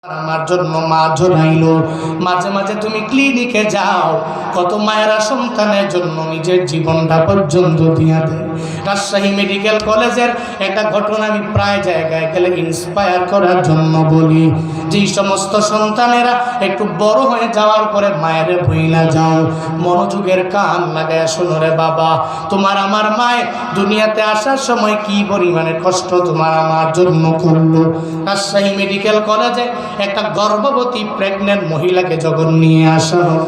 আমার জন্য মা জড়াইলো। মাঝে মাঝে তুমি ক্লিনিকে যাও, কত মায়েরা সন্তানের জন্য নিজের জীবনটা পর্যন্ত দিয়া দেয়। রাজশাহী মেডিকেল কলেজের একটা ঘটনা আমি প্রায় জায়গায় গেলে ইন্সপায়ার করার জন্য বলি। যেই সমস্ত সন্তানেরা একটু বড় হয়ে যাওয়ার পরে মায়ের ভুইলা যাও, মনোযোগের কান লাগায় শোনো রে বাবা, তোমার আমার মায়ের দুনিয়াতে আসার সময় কি পরিমাণে কষ্ট তোমার আমার জন্য করলো। রাজশাহী মেডিকেল কলেজে একটা গর্ভবতী প্রেগনেন্ট মহিলাকে যখন নিয়ে আসা হয়,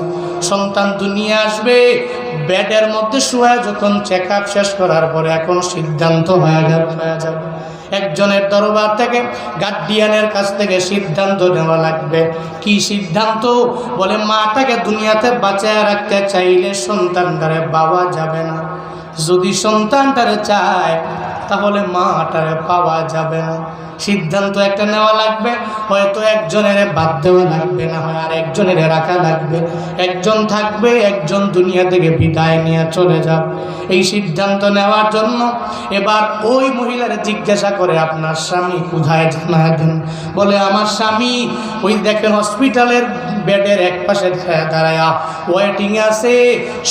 সন্তান দুনিয়া আসবে, বেডের মধ্যে শুয়ে যখন চেক আপ শেষ করার পরে এখন সিদ্ধান্ত হয়ে যাবে একজনের দরবার থেকে, গার্ডিয়ানের কাছ থেকে সিদ্ধান্ত নেওয়া লাগবে। কি সিদ্ধান্ত? বলে মাটাকে দুনিয়াতে বাঁচায় রাখতে চাইলে সন্তানটারে পাওয়া যাবে না, যদি সন্তানটারে চায় তাহলে মাটারে পাওয়া যাবে না। সিদ্ধান্ত একটা নেওয়া লাগবে, হয়তো একজনের বাদ দেওয়া লাগবে, না হয় আর একজনের রাখা লাগবে। একজন থাকবে, একজন দুনিয়া থেকে বিদায় নিয়ে চলে যাবে। এই সিদ্ধান্ত নেওয়ার জন্য এবার ওই মহিলার জিজ্ঞাসা করে, আপনার স্বামী কোথায় জানা দেন? বলে আমার স্বামী ওই দেখেন হসপিটালের বেডের এক পাশে দাঁড়ায়া ওয়েটিংয়ে আছে,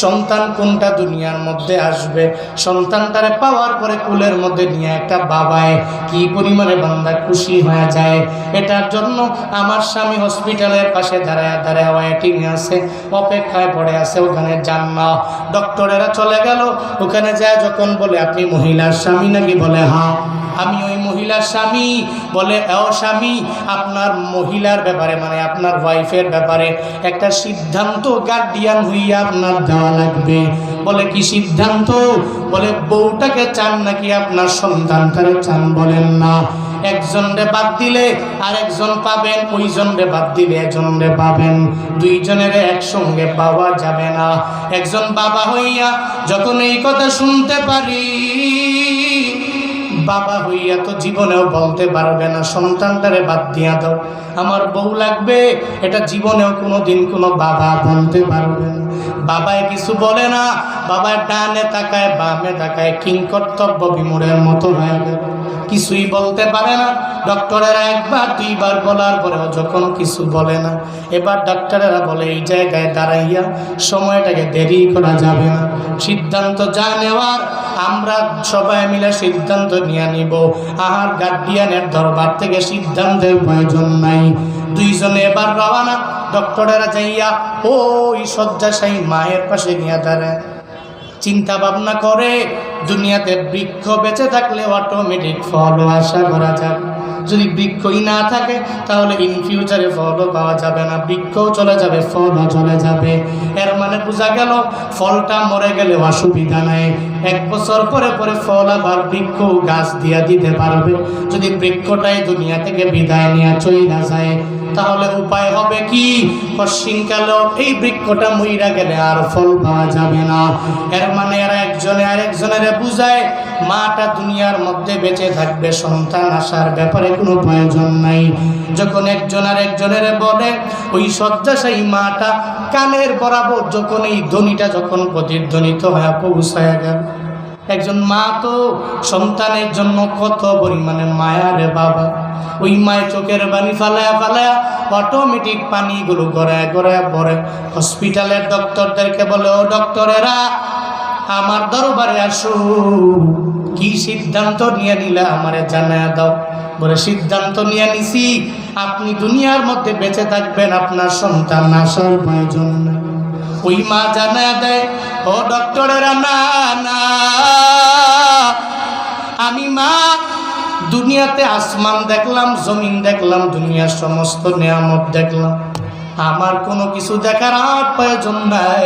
সন্তান কোনটা দুনিয়ার মধ্যে আসবে। সন্তানটারে পাওয়ার পরে কুলের মধ্যে নিয়ে একটা বাবায় কি পরিমাণে বান্দা খুশি হয়ে যায়। এটার জন্য আমার স্বামী হসপিটালের পাশে দাঁড়ায় ওয়েটিংয়ে আছে, অপেক্ষায় পড়ে আছে, ওখানে যান না। ডক্টরেরা চলে গেল, ওখানে যায় যখন বলে আপনি মহিলার স্বামী নাকি? বলে হ্যাঁ আমি ওই মহিলার স্বামী। বলে ও স্বামী, আপনার মহিলার ব্যাপারে মানে আপনার ওয়াইফের ব্যাপারে একটা সিদ্ধান্ত গার্ডিয়ান হইয়া আপনার দেওয়া লাগবে। বলে কি সিদ্ধান্ত? বলে বউটাকে চান নাকি আপনার সন্তানটারে চান? বলেন না, একজনরে বাদ দিলে আরেকজন পাবেন, ওইজনরে বাদ দিলে একজনরে পাবেন, দুইজনের একসঙ্গে পাওয়া যাবে না। একজন বাবা হইয়া যখন এই কথা শুনতে পারি, বাবা হইয়া তো জীবনেও বলতে পারবে না সন্তানটারে বাদ দিয়া দাও, আমার বউ লাগবে, এটা জীবনেও কোনোদিন কোনো বাবা বলতে পারবে না। বাবায় কিছু বলে না, বাবার ডানে তাকায় বামে তাকায়, কিংকর্তব্য বিমূঢ়ের মতো হয়ে গেল, কিছুই বলতে পারে না। ডক্টরেরা একবার দুইবার বলার পরেও যখন কিছু বলে না, এবার ডাক্তারেরা বলে এই জায়গায় দাঁড়াইয়া সময়টাকে দেরি করা যাবে না, সিদ্ধান্ত যা নেওয়ার আমরা সবাই মিলে সিদ্ধান্ত নিয়ে নিব, আর গার্ডিয়ানের দরবার থেকে সিদ্ধান্তের প্রয়োজন নাই। দুইজনে এবার রওনা। ডক্টরেরা যাইয়া ওই শয্যাশায়ী মায়ের পাশে নিয়ে দাঁড়ায়, চিন্তা ভাবনা করে দুনিয়াতে বৃক্ষ বেঁচে থাকলে অটোমেটিক ফলও আশা করা যাবে, যদি বৃক্ষই না থাকে তাহলে ইন ফিউচারে ফলও পাওয়া যাবে না, বৃক্ষও চলে যাবে, ফলও চলে যাবে। এর মানে বোঝা গেল ফলটা মরে গেলে অসুবিধা নাই, 1 বছর পরে পরে ফল আবার বৃক্ষ গাছ দিয়া দিতে পারবে। যদি বৃক্ষটাই দুনিয়া থেকে বিদায় নিয়ে চলে না যায় তাহলে উপায় হবে কি? পশ্চিমকালেও এই বৃক্ষটা মইরা গেলে আর ফল পাওয়া যাবে না। এর মানে এরা একজনে আরেকজনের বুঝায় মাটা দুনিয়ার মধ্যে বেঁচে থাকবে, সন্তান আসার ব্যাপারে কোনো প্রয়োজন নাই। যখন একজন আরেকজনের বলে, ওই শয্যাশায়ী মাটা কানের বরাবর যখন এই ধ্বনিটা যখন প্রতিধ্বনিত হয়ে পৌঁছায় গেল, একজন মা তো সন্তানের জন্য কত পরিমাণে মায়া রে বাবা। ওই মায়ের চোখের পানি ফালায়া ফালায়া অটোমেটিক পানিগুলো গড়ায় গড়ায় পড়ে। হসপিটালের ডক্টরদেরকে বলে, ও ডক্টরেরা আমার দরবারে আসো, কি সিদ্ধান্ত নিয়ে নিলা আমারে জানায়া দাও। বলে সিদ্ধান্ত নিয়ে নিছি, আপনি দুনিয়ার মধ্যে বেঁচে থাকবেন, আপনার সন্তান আসার প্রয়োজন নেই। ওই মা জানায়া দেয়, ও ডক্টরেরা না না, আমি মা দুনিয়াতে আসমান দেখলাম, জমিন দেখলাম, দুনিয়ার সমস্ত নিয়ামত দেখলাম, আমার কোনো কিছু দেখার আর প্রয়োজন নাই।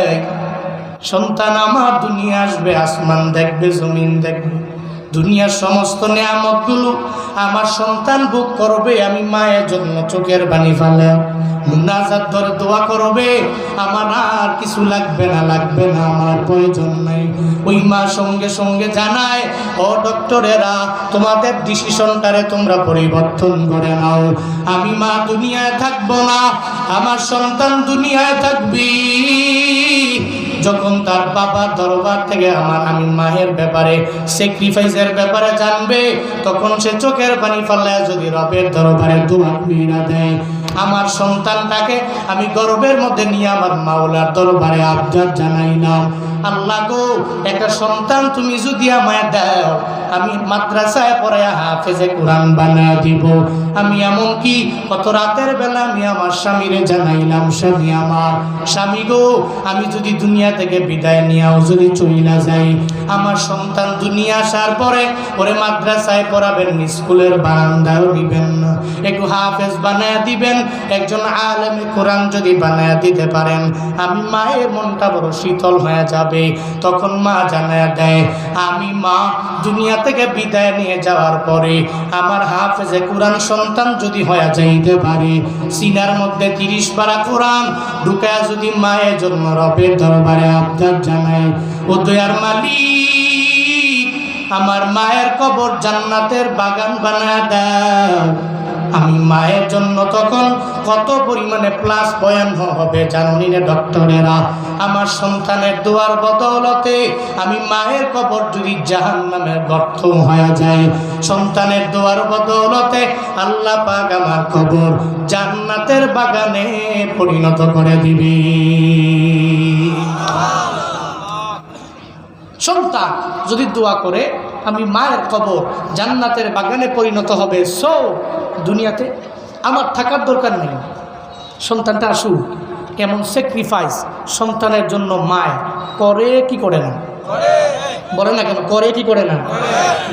সন্তান আমার দুনিয়া আসবে, আসমান দেখবে, জমিন দেখবে, দুনিয়ার সমস্ত নিয়ামতগুলো আমার সন্তান ভোগ করবে। আমি মায়ের জন্য চোখের পানি ফেলে মুনাজাত ধরে দোয়া করবে, আমার আর কিছু লাগবে না, লাগবে না, আমার প্রয়োজন নাই। ওই মা সঙ্গে সঙ্গে জানায়, ও ডক্টরেরা তোমাদের ডিসিশনটারে তোমরা পরিবর্তন করে নাও, আমি মা দুনিয়ায় থাকবো না, আমার সন্তান দুনিয়ায় থাকবি। যখন তার বাবার দরবার থেকে আমি মায়ের ব্যাপারে স্যাক্রিফাইসের ব্যাপারে জানবে, তখন সে চোখের পানি ফেলায় যদি রবের দরবারে দোয়া কইরা দেয়, আমার সন্তানটাকে আমি গর্বের মধ্যে নিয়ে আমার মাওলার দরবারে আবদার জানাইলাম, আল্লাহ গো একটা সন্তান তুমি যদি আমায় দাও, আমি মাদ্রাসায় পড়ে হাফেজে কোরআন বানায় দিব। আমি এমনকি কত রাতের বেলা আমি আমার স্বামীরে জানাইলাম, স্বামী আমার, স্বামী গো আমি যদি দুনিয়া থেকে বিদায় নিয়েও যদি চইলা যাই, আমার সন্তান দুনিয়া আসার পরে ওরে মাদ্রাসায় পড়াবেন, স্কুলের বারান্দায়ও নিবেন না, একটু হাফেজ বানায় দিবেন, একজন আলেমে কোরআন যদি বানায় দিতে পারেন, আমি মায়ের মনটা বড় শীতল হয়ে যাবে। তখন মা জানায় দেয়, আমি মা দুনিয়া থেকে বিদায় নিয়ে যাওয়ার পরে আমার হাফেজে কোরআন সন্তান যদি হয়ে যাইতে পারে, সিনার মধ্যে 30 পারা কোরআন ঢুকায় যদি মায়ের জন্য রবের দরবারে আবদার জানায়, ও দয়ার মালিক আমার মায়ের কবর জান্নাতের বাগান বানায় দাও, আমি মায়ের জন্য তখন কত পরিমাণে প্লাস পয়েন্ট হবে জানি না ডক্টরেরা। আমার সন্তানের দোয়ার বদৌলতে আমি মায়ের কবর যদি জাহান্নামের গর্ত হয়ে যায়, সন্তানের দোয়ার বদৌলতে আল্লাহ পাক আমার কবর জান্নাতের বাগানে পরিণত করে দিবে। সন্তান যদি দোয়া করে আমি মায়ের কবর জান্নাতের বাগানে পরিণত হবে। সো দুনিয়াতে আমার থাকার দরকার নেই, সন্তানটা আসুক। এমন স্যাক্রিফাইস সন্তানের জন্য মায় করে কি করে না, বলে না কেন, করে কি করে না?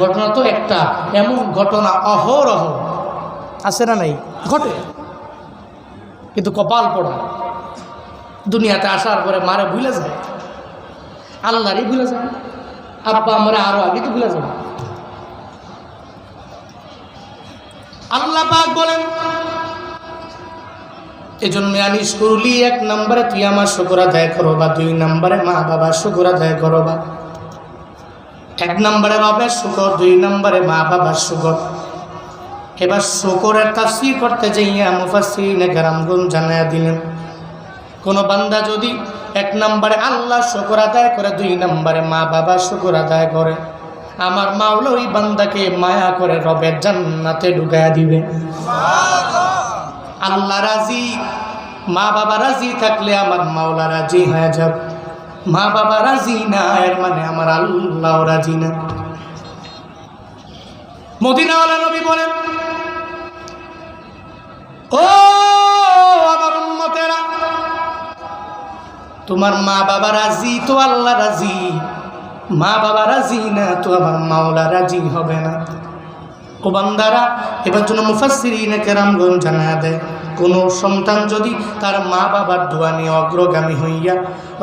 ঘটনা তো একটা, এমন ঘটনা অহরহ আছে না নাই, ঘটে। কিন্তু কপাল পড়া দুনিয়াতে আসার পরে মারে ভুলে যায়, আল্লাহরই ভুলে যায়, আব্বা আমরা আরো আগে তো ভুলে যাবো। আল্লাহ পাক বলেন, এজন্য আনিস করলি 1 নম্বরে তুই আমার শুকর আদায় করবা, 2 নম্বরে মা বাবার শুকর আদায় করবা। 1 নম্বরে রবের শুকর, 2 নম্বরে মা বাবার শুকর। এবার শুকরের তাফসীর করতে যাইয়া মুফাসসিরিনে কেরামগণ জানায়া দিলেন, কোন বান্দা যদি 1 নম্বরে আল্লাহ শুকর আদায় করে, 2 নম্বরে মা বাবার শুকর আদায় করে, আমার মাওলা ওই বান্দাকে মায়া করে রবের জান্নাতে ঢুকায়া দিবে। আল্লাহ রাজি, মা বাবা রাজি থাকলে আমার মাওলা রাজি হয়ে যাবে। মা বাবা রাজি না, এর মানে আমার আল্লাহ রাজি না। মদিনাওয়ালা নবী বলেন, ও আমার উম্মতেরা, তোমার মা বাবা রাজি তো আল্লাহ রাজি, মা বাবা রাজি না তো আমার মাওলা রাজি হবে না। ও বান্দারা, এবার জন্য মুফাসসিরিনে কেরামগণ জানায়া দেয়, কোনো সন্তান যদি তার মা বাবার দোয়া নিয়ে অগ্রগামী হইয়া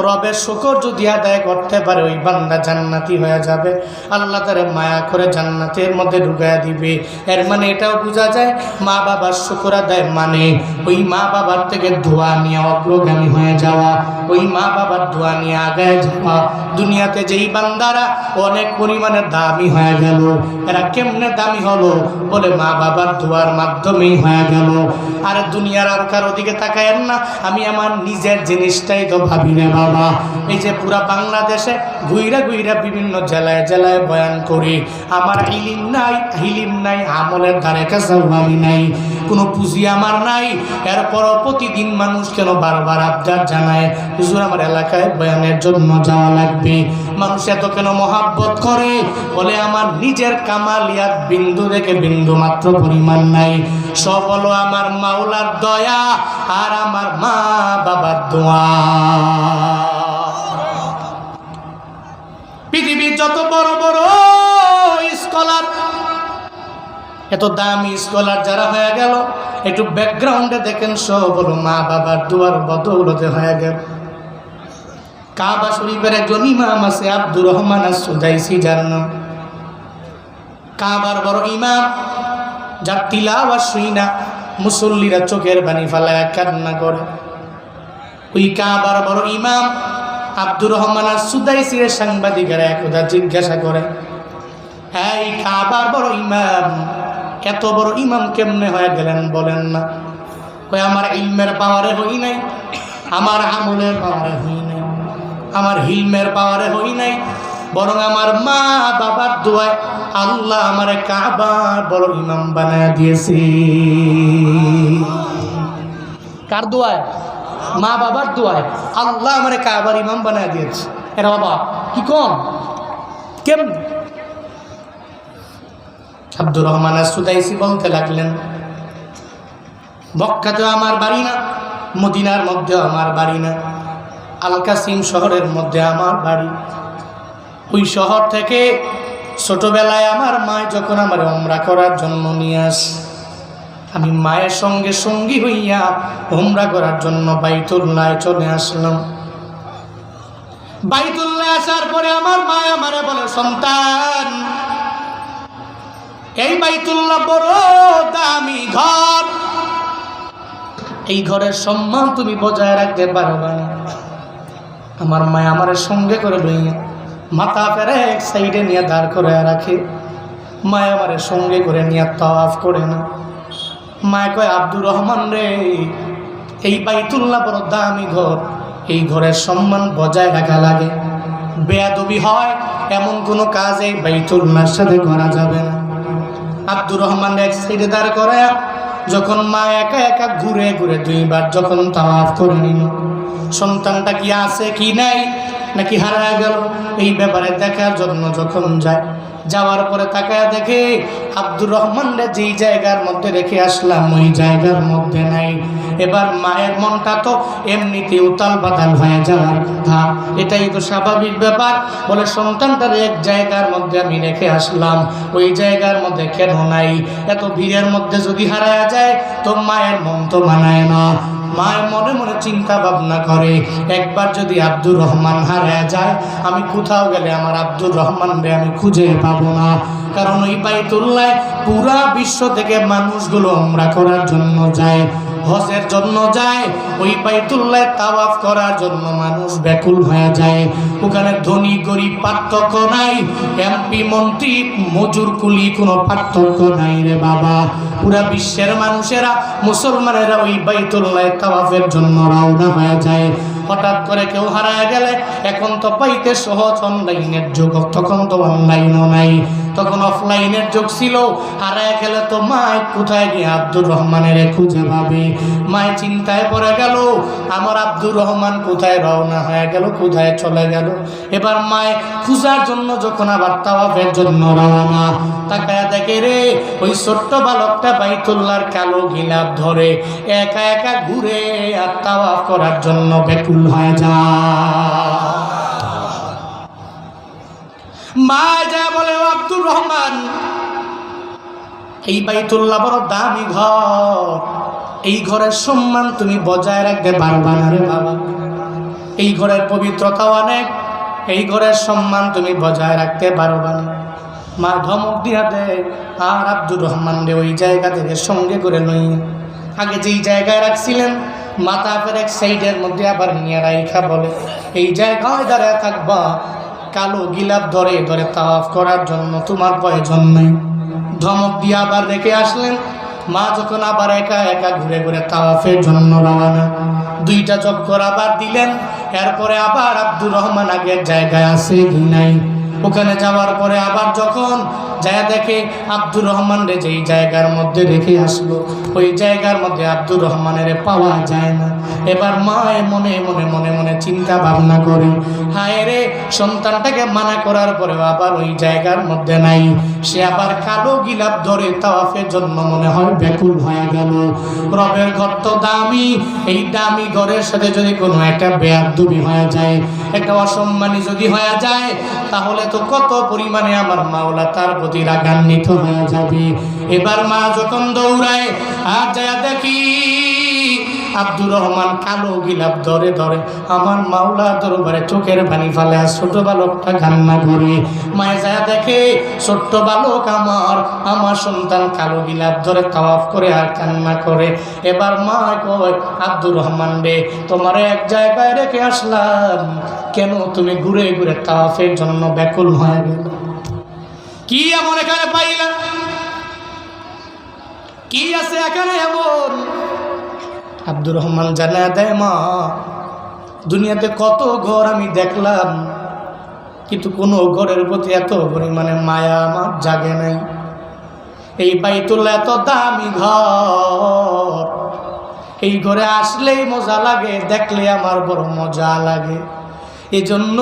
রবের শুকর যদি আদায় করতে পারে, ওই বান্দা জান্নাতি হয়ে যাবে। আল্লাহ তারে মায়া করে জান্নাতের মধ্যে ঢুকায়া দিবে। এর মানে এটাও বোঝা যায়, মা বাবার শুকর আদায় মানে ওই মা বাবার থেকে দোয়া নিয়ে অগ্রগামী হয়ে যাওয়া, ওই মা বাবার দোয়া নিয়ে আগায় যাওয়া। দুনিয়াতে যেই বান্দারা অনেক পরিমাণে দামি হয়ে গেল, এরা কেমনে দামি হলো? বলে মা বাবার দোয়ার মাধ্যমেই হয়ে গেল। আর দুনিয়ার আর কারো দিকে তাকায়েন না, আমি আমার নিজের জিনিসটাই তো ভাবি রে বাবা। এই যে পুরা বাংলাদেশে ঘুইরা ঘুইরা বিভিন্ন জেলায় জেলায় বয়ান করি, আমার ইলিম নাই, আমলের ধারে কাছেও আমি নাই, কোনো পুঁজি আমার নাই। এরপরও প্রতিদিন মানুষ কেন বারবার আবদার জানায়, হুজুর আমার এলাকায় বয়ানের জন্য যাওয়া লাগবে। মানুষ এত কেন মহাব্বত করে? বলে আমার নিজের কামালিয়াত বিন্দু থেকে বিন্দু মাত্র পরিমাণ নাই, সব হলো আমার মাওলার দয়া আর আমার মা বাবার দোয়া। পৃথিবীর যত বড় বড় স্কলার, এত দামি স্কলার যারা হয়ে গেল, একটু ব্যাকগ্রাউন্ডে দেখেন, সব হলো মা বাবার দোয়ার বদৌলতে হয়ে গেল। কাবা শরীফের একজন ইমাম আছে, আব্দুর রহমান আস-সুদাইসি, যার নাম কাবার বড় ইমাম, যার তিলাওয়াত শুই না মুসল্লিরা চোখের পানি ফেলায় কান্না করে। ওই কাবার বড় ইমাম আব্দুর রহমান আস-সুদাইসির সাংবাদিকেরা একদা জিজ্ঞাসা করে, হ্যাঁ এই কাবার বড় ইমাম, এত বড় ইমাম কেমনে হয়ে গেলেন বলেন না? কই আমার ইলমের পাওয়ারে হই নাই, আমার আমলের পাওয়ারে হই নাই। আমার হিলমের পাওয়ারে হই নাই, বরং আমার মা বাবার দোয়ায় আল্লাহ আমারে কাবার বড় ইমাম বানায় দিয়েছে। কার দোয়ায়? মা বাবার দোয়ায় আল্লাহ আমারে কাবার ইমাম বানায় দিয়েছে। এরা বাবা কি কোন কেমন? আব্দুর রহমান সুদাইসি বলতে লাগলেন, মক্কাতেও আমার বাড়ি না, মদিনার মধ্যেও আমার বাড়ি না, আল কাসিম শহরের মধ্যে আমার বাড়ি। ওই শহর থেকে ছোটবেলায় আমার মা যখন আমার উমরা করার জন্য নিয়ে আসে, আমি মায়ের সঙ্গে সঙ্গী হইয়া উমরা করার জন্য বাইতুল্লাহ চলে আসলাম। বাইতুল্লাহ আসার পরে আমার মা আমারে বলে, সন্তান, এই বাইতুল্লাহ বড় দামি ঘর, এই ঘরের সম্মান তুমি বজায় রাখতে পারবে না। আমার মা আমার সঙ্গে করে লইয়া মাথা ফেরে এক সাইডে নিয়ে দাঁড় করে রাখে। মা আমার সঙ্গে করে নিয়ে তাওয়াফ করে না। মা কয়, আব্দুর রহমান রে, এই বাইতুল্লাহ বড় দামি ঘর, এই ঘরের সম্মান বজায় রাখা লাগে। বেয়াদবি হয় এমন কোনো কাজ এই বাইতুল্লাহর সাথে করা যাবে না। আব্দুর রহমান এক সাইডে দাঁড় করায়া যখন মা একা একা ঘুরে ঘুরে দুইবার যখন তাওয়াফ করে নিল, সন্তানটা কি আছে কি নাই নাকি হারায় গেল এই ব্যাপারে দেখার জন্য যখন যায়, যাওয়ার পরে তাকায় দেখে আব্দুর রহমানরে যেই জায়গার মধ্যে রেখে আসলাম ওই জায়গার মধ্যে নাই। এবার মায়ের মনটা তো এমনিতে উতাল পাতাল হয়ে যাওয়ার কথা, এটাই তো স্বাভাবিক ব্যাপার। বলে, সন্তানটার এক জায়গার মধ্যে আমি রেখে আসলাম, ওই জায়গার মধ্যে কেন নাই? এত ভিড়ের মধ্যে যদি হারায় যায় তো মায়ের মন তো মানায় না। মায়ের মনে মনে চিন্তা ভাবনা করে, একবার যদি আব্দুর রহমান হারায় যায়, আমি কোথাও গেলে আমার আব্দুর রহমানরে আমি খুঁজে পাবো না। কারণ ওই বাইতুল্লাহ পুরা বিশ্ব থেকে মানুষগুলো উমরা করার জন্য যায়, হজের জন্য যায়। ওই বাইতুল্লাহ তাওয়াফ করার জন্য মানুষ ব্যাকুল হয়ে যায়। ওখানে ধনী গরিব পার্থক্য নাই, এমপি মন্ত্রী মজুর কুলি কোনো পার্থক্য নাই রে বাবা। পুরা বিশ্বের মানুষেরা, মুসলমানেরা ওই বাইতুল্লাহ তাওয়াফের জন্য রওনা হয়ে যায়। হঠাৎ করে কেউ হারায় গেলে, এখন তো পাইতে সহজ অনলাইনের যুগ, তখন তো অনলাইনও নাই, তখন অফলাইনের যুগ ছিল। হারায় গেলে তো মায় কোথায় গিয়ে আব্দুর রহমানের খুঁজে পাবে? মায় চিন্তায় পড়ে গেল, আমার আব্দুর রহমান কোথায় রওনা হয়ে গেল, কোথায় চলে গেল। এবার মায় খুঁজার জন্য যখন আবার তাওয়াফের জন্য রওনা, তাকায় দেখে রে ওই ছোট্ট বালকটা বাইতুল্লাহর কালো গিলাপ ধরে একা একা ঘুরে আর তাওয়াফ করার জন্য ব্যাকুল হয়ে যায়। মা যা বলে, আব্দুর রহমান, এই বাইতুল্লাহ বড় দামি ঘর, এই ঘরের সম্মান তুমি বজায় রাখতে পারবা না রে বাবা। এই ঘরের পবিত্রতা অনেক, এই ঘরের সম্মান তুমি বজায় রাখতে পারবা না। মা ধমক দিয়া দেয়, আর আব্দুর রহমান রে ওই জায়গা থেকে সঙ্গে করে লইয়া আগে যেই জায়গায় রাখছিলেন মাথা ফের এক সাইডের মধ্যে আবার নিয়ে রাইখা বলে, এই জায়গায় দাঁড়ায় থাকবা, কালো গিলাপ ধরে ধরে তাওয়াফ করার জন্য তোমার প্রয়োজন নেই। ধমক দিয়ে আবার রেখে আসলেন। মা যখন আবার একা একা ঘুরে ঘুরে তাওয়াফের জন্য রওনা, দুইটা চক্কর আবার দিলেন। এরপরে আবার আব্দুর রহমান আগের জায়গায় আছে কি নাই, ওখানে যাওয়ার পরে আবার যখন যায় দেখে আব্দুর রহমান রে যেই জায়গার মধ্যে রেখে আসলো ওই জায়গার মধ্যে আব্দুর রহমানের পাওয়া যায় না। এবার মায়ের মনে মনে মনে মনে চিন্তা ভাবনা করে, হায় রে, সন্তানটাকে মানা করার পরে আবার ওই জায়গার মধ্যে নাই। সে আবার কালো গিলাপ ধরে তাওয়াফের জন্য মনে হয় ব্যাকুল হয়ে গেল। রবের ঘর তো দামি, এই দামি ঘরের সাথে যদি কোনো একটা বেয়াদবি হয়ে যায়, একটা অসম্মানী যদি হয়ে যায়, তাহলে তো কত পরিমাণে আমার মাওলা তার প্রতি রাগান্বিত হয়ে যাবে। এবার মা যখন দৌড়ায় আর যা দেখি আব্দুর রহমান কালো গিলাপ ধরে ধরে আমার মাওলার দরবারে চোখের পানি ফেলে, আর ছোট বালকটা কান্না করে। মায়ে যা দেখে ছোট্ট বালক আমার সন্তান কালো গিলাপ ধরে তাওয়াফ করে আর কান্না করে। এবার মা কয়, আব্দুর রহমান রে, তোমার এক জায়গায় রেখে আসলাম, কেন তুমি ঘুরে ঘুরে তাওয়াফের জন্য ব্যাকুল হয়ে গেল? কি এমন এখানে পাইলা? কি আছে এখানে এমন? আব্দুর রহমান জানা দেয়, মা, দুনিয়াতে কত ঘর আমি দেখলাম, কিন্তু কোনো ঘরের প্রতি এত পরিমাণে মায়া আমার জাগে নাই। এই বাইতুল্লাহ এত দামি ঘর, এই ঘরে আসলেই মজা লাগে, দেখলে আমার বড় মজা লাগে। এই জন্য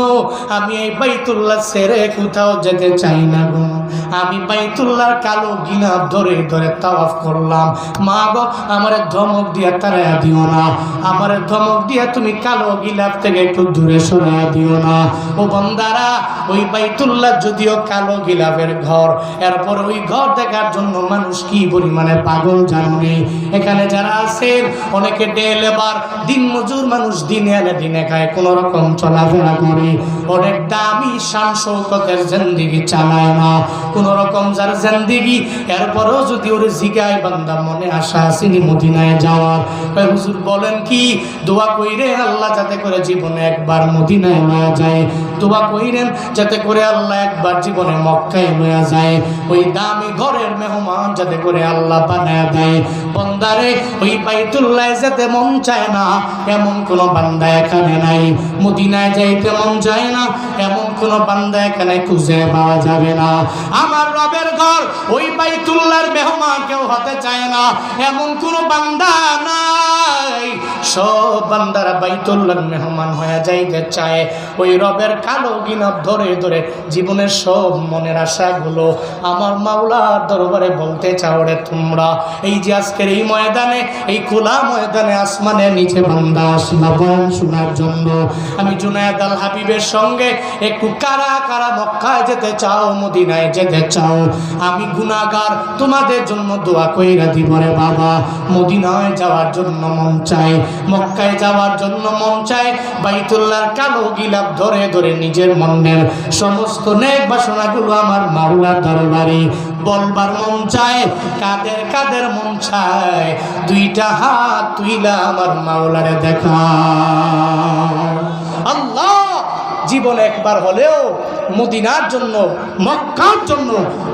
আমি এই বাইতুল্লাহ ছেড়ে কোথাও যেতে চাই না গো। আমি বাইতুল্লাহর কালো গিলাফ ধরে ধরে তাওয়াফ করলাম। মা গো, আমারে ধমক দিয়ে তাড়াইয়া দিও না, আমারে ধমক দিয়ে তুমি কালো গিলাফ থেকে একটু দূরে সরাইয়া দিও না। ও বান্দারা, ওই বাইতুল্লাহ যদিও কালো গিলাফের ঘর, এরপর ওই ঘর দেখার জন্য মানুষ কি পরিমাণে পাগল জানে। এখানে যারা আছেন অনেকে ডে লেবার, দিন মজুর মানুষ, দিনে আনে দিনে খায়, কোনো রকম চলাফেরা করে, অনেক দামি শান শৌকতের জিন্দেগি চালায় না, কোনো রকম যার জিন্দেগি। এরপরেও যদি ওর জিগায় বান্দা মনে আশা আসেনি মদিনায় যাওয়ার, হুজুর বলেন কি দোয়া কইরে আল্লাহ যাতে করে জীবনে একবার মদিনায় লয়া যায়, দোয়া কইরেন যাতে করে আল্লাহ একবার জীবনে মক্কায় লয়া যায়, ওই দামি ঘরের মেহমান যাতে করে আল্লাহ বানায় দেয়। বান্দারে, ওই বাইতুল্লাহ যেতে মন চায় না এমন কোন বান্দা এখানে নাই, মদিনায় যাইতে মন চায় না এমন কোন বান্দা এখানে খুঁজে পাওয়া যাবে না। আমার রবের ঘর ওই বাইতুল্লাহর মেহমান কেউ হতে চায় না এমন কোন বান্দা নাই। সব বান্দারা বাইতুল্লাহর মেহমান হয়ে যাইতে চায়। ওই রবের কালো গিলাফ ধরে ধরে জীবনের সব মনের আশাগুলো আমার মাওলার দরবারে বলতে চাও রে তোমরা। এই যে আজকের এই ময়দানে, এই খোলা ময়দানে আসমানের নিচে বান্দা আসলা বয়ান শোনার জন্য, আমি জুনায়েদ আল হাবিবের সঙ্গে একটু কারা কারা মক্কায় যেতে চাও, মদিনায় যেতে চাও, আমি গুনাহগার তোমাদের জন্য দোয়া কইরা দিব রে বাবা। মদিনায় যাওয়ার জন্য মন চায়, মক্কায় যাওয়ার জন্য মন চায়, বাইতুল্লাহর কালো গিলাফ ধরে ধরে নিজের মনের সমস্ত নেক বাসনাগুলো আমার মাওলার দরবারে বলবার মন চায়। কাদের কাদের মন চায় দুইটা হাত তুইলা আমার মাওলারে দেখা। আল্লাহ জীবনে একবার হলেও মদিনার জন্য, মক্কার জন্য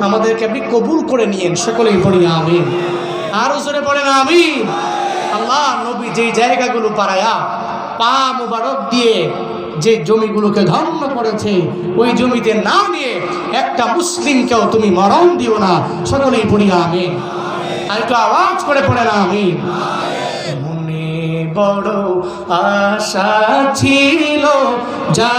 আমাদেরকে আপনি কবুল করে নিয়েন। সকলেই পড়ি আমিন, আরো জোরে পড়েন আমিন। আল্লাহ নবী যেই জায়গাগুলো পারায়া পা মুবারক দিয়ে যে জমিগুলোকে ধন্য করেছে, ওই জমিতে না নিয়ে একটা মুসলিমকেও তুমি মরণ দিও না। সকলেই পড়ি আমিন, আর একটু আওয়াজ করে পড়েন আমিন। মনে বড় আশা ছিল যা